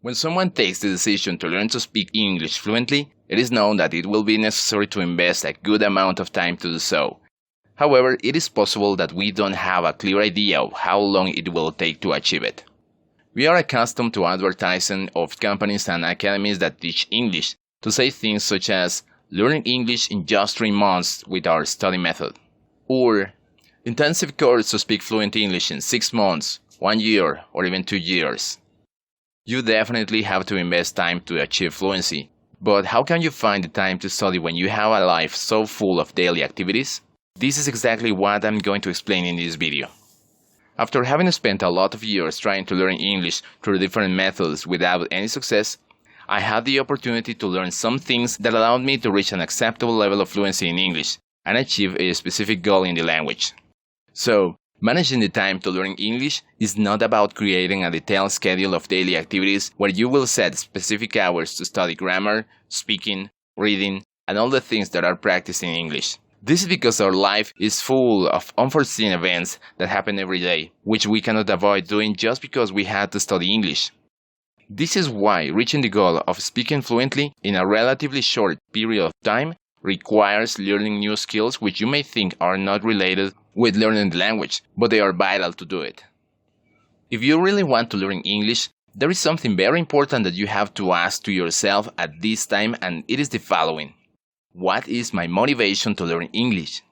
When someone takes the decision to learn to speak English fluently, it is known that it will be necessary to invest a good amount of time to do so. However, it is possible that we don't have a clear idea of how long it will take to achieve it. We are accustomed to advertising of companies and academies that teach English to say things such as learning English in just 3 months with our study method, or intensive course to speak fluent English in 6 months, 1 year, or even 2 years. You definitely have to invest time to achieve fluency, but how can you find the time to study when you have a life so full of daily activities? This is exactly what I'm going to explain in this video. After having spent a lot of years trying to learn English through different methods without any success, I had the opportunity to learn some things that allowed me to reach an acceptable level of fluency in English and achieve a specific goal in the language. So, managing the time to learn English is not about creating a detailed schedule of daily activities where you will set specific hours to study grammar, speaking, reading, and all the things that are practiced in English. This is because our life is full of unforeseen events that happen every day, which we cannot avoid doing just because we had to study English. This is why reaching the goal of speaking fluently in a relatively short period of time requires learning new skills which you may think are not related with learning the language, but they are vital to do it. If you really want to learn English, there is something very important that you have to ask to yourself at this time, and it is the following. What is my motivation to learn English?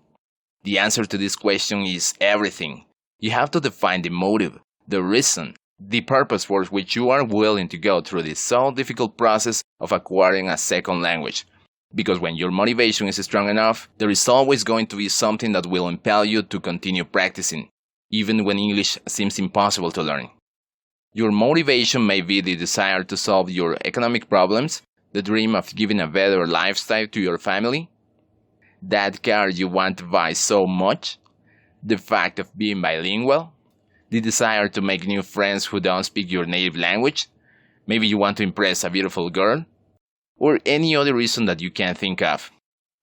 The answer to this question is everything. You have to define the motive, the reason, the purpose for which you are willing to go through this so difficult process of acquiring a second language. Because when your motivation is strong enough, there is always going to be something that will impel you to continue practicing, even when English seems impossible to learn. Your motivation may be the desire to solve your economic problems, the dream of giving a better lifestyle to your family, that car you want to buy so much, the fact of being bilingual, the desire to make new friends who don't speak your native language, maybe you want to impress a beautiful girl, or any other reason that you can think of.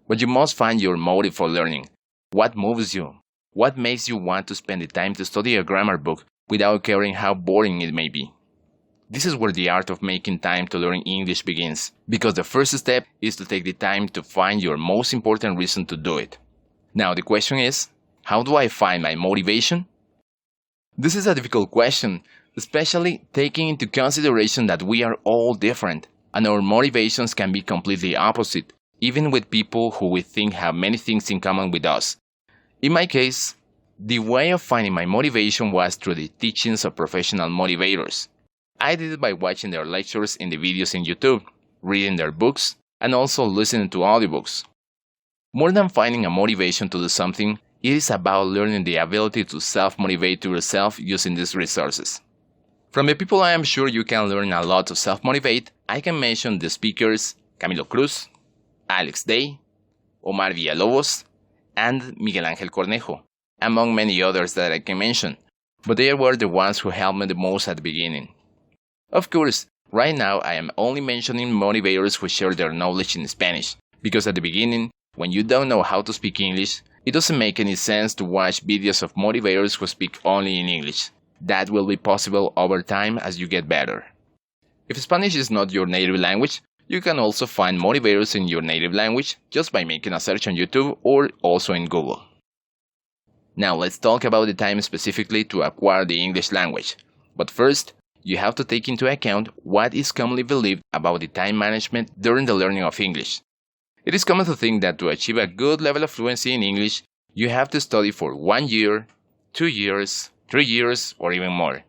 But you must find your motive for learning. What moves you? What makes you want to spend the time to study a grammar book without caring how boring it may be? This is where the art of making time to learn English begins, because the first step is to take the time to find your most important reason to do it. Now the question is, how do I find my motivation? This is a difficult question, especially taking into consideration that we are all different, and our motivations can be completely opposite, even with people who we think have many things in common with us. In my case, the way of finding my motivation was through the teachings of professional motivators. I did it by watching their lectures in the videos in YouTube, reading their books, and also listening to audiobooks. More than finding a motivation to do something, it is about learning the ability to self-motivate yourself using these resources. From the people I am sure you can learn a lot to self-motivate, I can mention the speakers Camilo Cruz, Alex Day, Omar Villalobos, and Miguel Ángel Cornejo, among many others that I can mention, but they were the ones who helped me the most at the beginning. Of course, right now I am only mentioning motivators who share their knowledge in Spanish, because at the beginning, when you don't know how to speak English, it doesn't make any sense to watch videos of motivators who speak only in English. That will be possible over time as you get better. If Spanish is not your native language, you can also find motivators in your native language just by making a search on YouTube or also in Google. Now let's talk about the time specifically to acquire the English language. But first, you have to take into account what is commonly believed about the time management during the learning of English. It is common to think that to achieve a good level of fluency in English, you have to study for 1 year, 2 years, 3 years, or even more.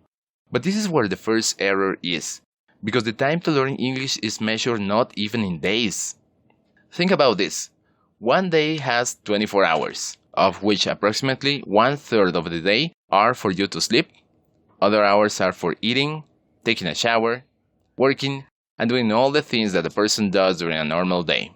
But this is where the first error is, because the time to learn English is measured not even in days. Think about this. One day has 24 hours, of which approximately 1/3 of the day are for you to sleep. Other hours are for eating, taking a shower, working, and doing all the things that a person does during a normal day.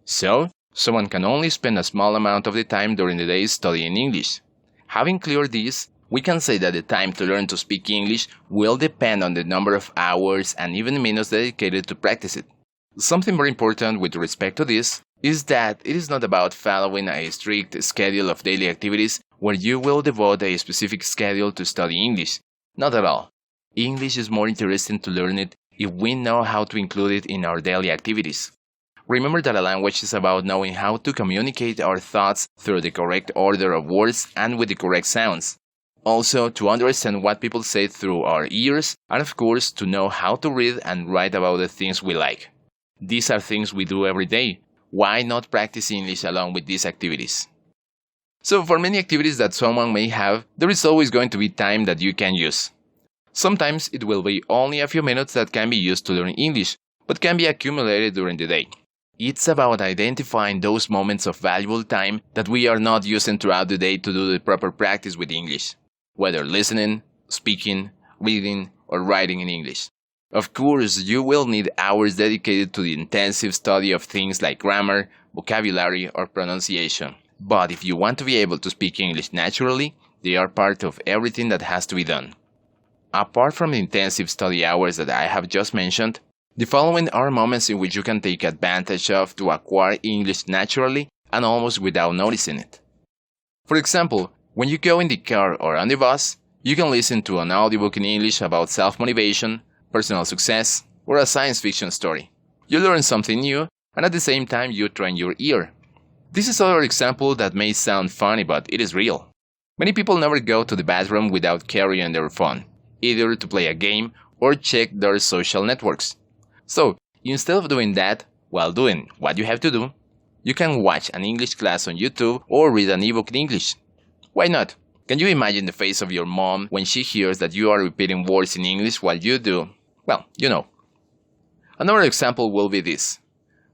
So, someone can only spend a small amount of the time during the day studying English. Having cleared this, we can say that the time to learn to speak English will depend on the number of hours and even minutes dedicated to practice it. Something very important with respect to this is that it is not about following a strict schedule of daily activities where you will devote a specific schedule to study English. Not at all. English is more interesting to learn it if we know how to include it in our daily activities. Remember that a language is about knowing how to communicate our thoughts through the correct order of words and with the correct sounds. Also, to understand what people say through our ears, and of course, to know how to read and write about the things we like. These are things we do every day. Why not practice English along with these activities? So, for many activities that someone may have, there is always going to be time that you can use. Sometimes it will be only a few minutes that can be used to learn English, but can be accumulated during the day. It's about identifying those moments of valuable time that we are not using throughout the day to do the proper practice with English, whether listening, speaking, reading, or writing in English. Of course, you will need hours dedicated to the intensive study of things like grammar, vocabulary, or pronunciation. But if you want to be able to speak English naturally, they are part of everything that has to be done. Apart from the intensive study hours that I have just mentioned, the following are moments in which you can take advantage of to acquire English naturally and almost without noticing it. For example, when you go in the car or on the bus, you can listen to an audiobook in English about self-motivation, personal success, or a science fiction story. You learn something new, and at the same time you train your ear. This is another example that may sound funny, but it is real. Many people never go to the bathroom without carrying their phone, either to play a game or check their social networks. So, instead of doing that, while doing what you have to do, you can watch an English class on YouTube or read an ebook in English. Why not? Can you imagine the face of your mom when she hears that you are repeating words in English while you do? Well, you know. Another example will be this.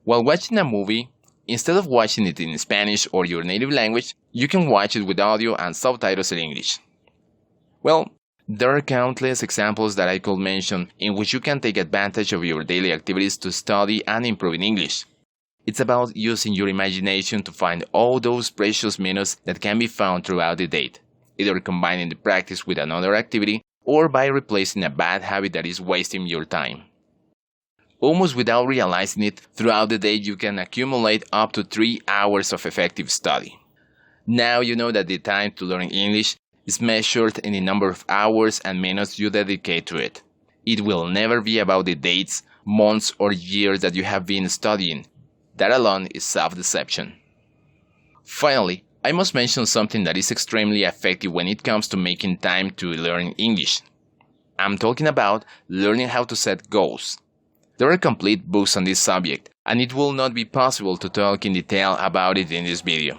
While watching a movie, instead of watching it in Spanish or your native language, you can watch it with audio and subtitles in English. Well, there are countless examples that I could mention in which you can take advantage of your daily activities to study and improve in English. It's about using your imagination to find all those precious minutes that can be found throughout the day, either combining the practice with another activity or by replacing a bad habit that is wasting your time. Almost without realizing it, throughout the day you can accumulate up to 3 hours of effective study. Now you know that the time to learn English is measured in the number of hours and minutes you dedicate to it. It will never be about the dates, months, or years that you have been studying. That alone is self-deception. Finally, I must mention something that is extremely effective when it comes to making time to learn English. I'm talking about learning how to set goals. There are complete books on this subject, and it will not be possible to talk in detail about it in this video.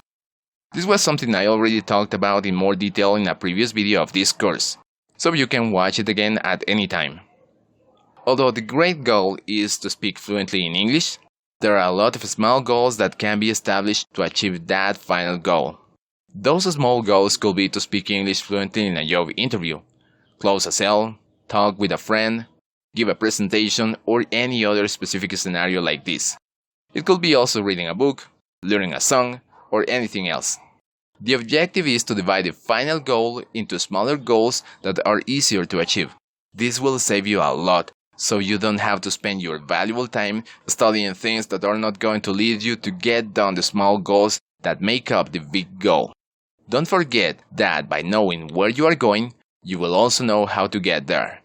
This was something I already talked about in more detail in a previous video of this course, so you can watch it again at any time. Although the great goal is to speak fluently in English, there are a lot of small goals that can be established to achieve that final goal. Those small goals could be to speak English fluently in a job interview, close a sale, talk with a friend, give a presentation, or any other specific scenario like this. It could be also reading a book, learning a song, or anything else. The objective is to divide the final goal into smaller goals that are easier to achieve. This will save you a lot, so you don't have to spend your valuable time studying things that are not going to lead you to get done the small goals that make up the big goal. Don't forget that by knowing where you are going, you will also know how to get there.